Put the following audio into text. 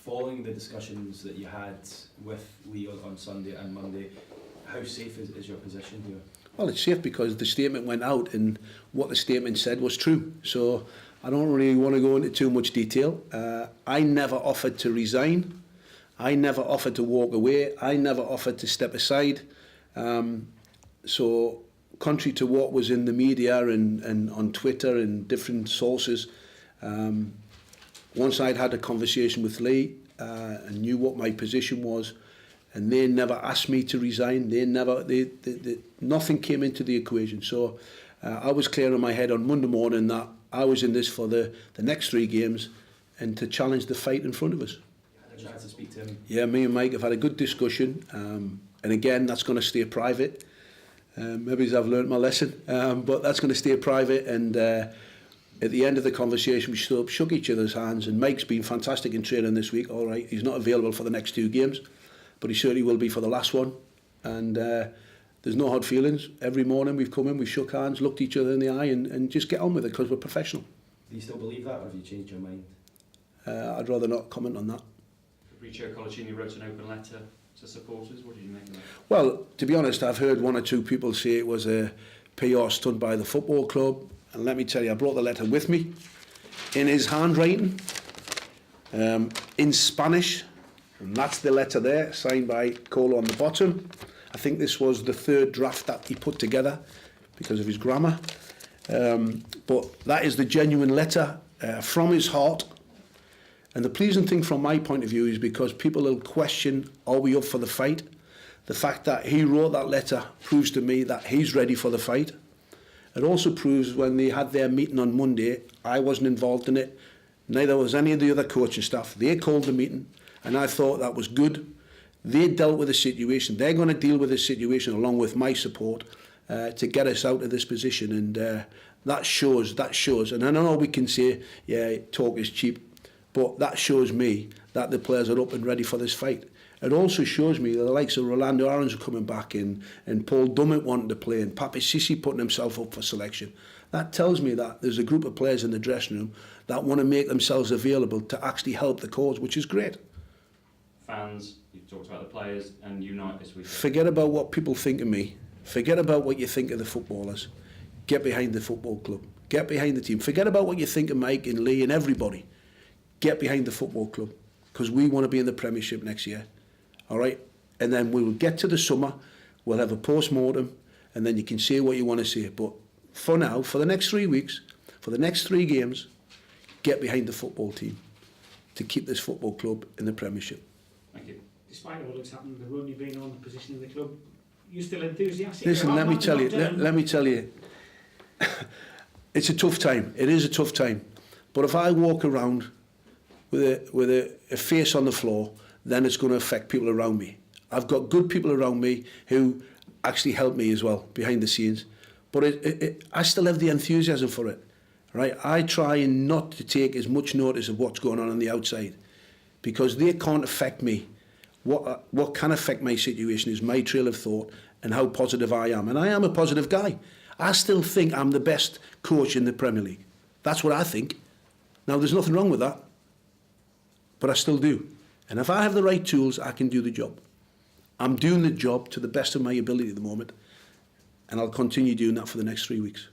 Following the discussions that you had with Lee on Sunday and Monday, how safe is your position here? Well, it's safe because the statement went out and what the statement said was true. So I don't really want to go into too much detail. I never offered to resign. I never offered to walk away. I never offered to step aside. So contrary to what was in the media and on Twitter and different sources, once I'd had a conversation with Lee and knew what my position was, and they never asked me to resign. Nothing came into the equation. So I was clear in my head on Monday morning that I was in this for the next 3 games and to challenge the fight in front of us. You had a chance to speak to him? Yeah, me and Mike have had a good discussion. And again, that's going to stay private. Maybe I've learnt my lesson, but that's going to stay private. And at the end of the conversation, we stood up, shook each other's hands, and Mike's been fantastic in training this week. All right, he's not available for the next 2 games, but he certainly will be for the last one. And there's no hard feelings. Every morning we've come in, we've shook hands, looked each other in the eye, and just get on with it because we're professional. Do you still believe that, or have you changed your mind? I'd rather not comment on that. Fabrizio Colaccini wrote an open letter to supporters. What did you make of that? Well, to be honest, I've heard 1 or 2 people say it was a PR stunt by the football club. And let me tell you, I brought the letter with me in his handwriting, in Spanish. And that's the letter there, signed by Colo on the bottom. I think this was the 3rd draft that he put together because of his grammar. But that is the genuine letter from his heart. And the pleasing thing from my point of view is because people will question, are we up for the fight? The fact that he wrote that letter proves to me that he's ready for the fight. It also proves when they had their meeting on Monday, I wasn't involved in it. Neither was any of the other coaching staff. They called the meeting, and I thought that was good. They dealt with the situation. They're going to deal with the situation along with my support to get us out of this position. And that shows. And I know we can say, yeah, talk is cheap. But that shows me that the players are up and ready for this fight. It also shows me that the likes of Rolando Aarons are coming back in, and Paul Dummett wanting to play, and Papi Sissi putting himself up for selection. That tells me that there's a group of players in the dressing room that want to make themselves available to actually help the cause, which is great. Fans, you've talked about the players, and Unite this week. Forget about what people think of me. Forget about what you think of the footballers. Get behind the football club. Get behind the team. Forget about what you think of Mike and Lee and everybody. Get behind the football club, because we want to be in the Premiership next year. All right? And then we will get to the summer, we'll have a post-mortem, and then you can say what you want to say. But for now, for the next 3 weeks, for the next 3 games, get behind the football team to keep this football club in the Premiership. Thank you. Despite all that's happened, the run you've been on, the position in the club, you're still enthusiastic? Listen, let me tell you, it's a tough time. It is a tough time. But if I walk around with a face on the floor, then it's going to affect people around me. I've got good people around me who actually help me as well, behind the scenes. But I still have the enthusiasm for it, right? I try not to take as much notice of what's going on the outside, because they can't affect me. What can affect my situation is my trail of thought and how positive I am. And I am a positive guy. I still think I'm the best coach in the Premier League. That's what I think. Now, there's nothing wrong with that, but I still do. And if I have the right tools, I can do the job. I'm doing the job to the best of my ability at the moment, and I'll continue doing that for the next 3 weeks.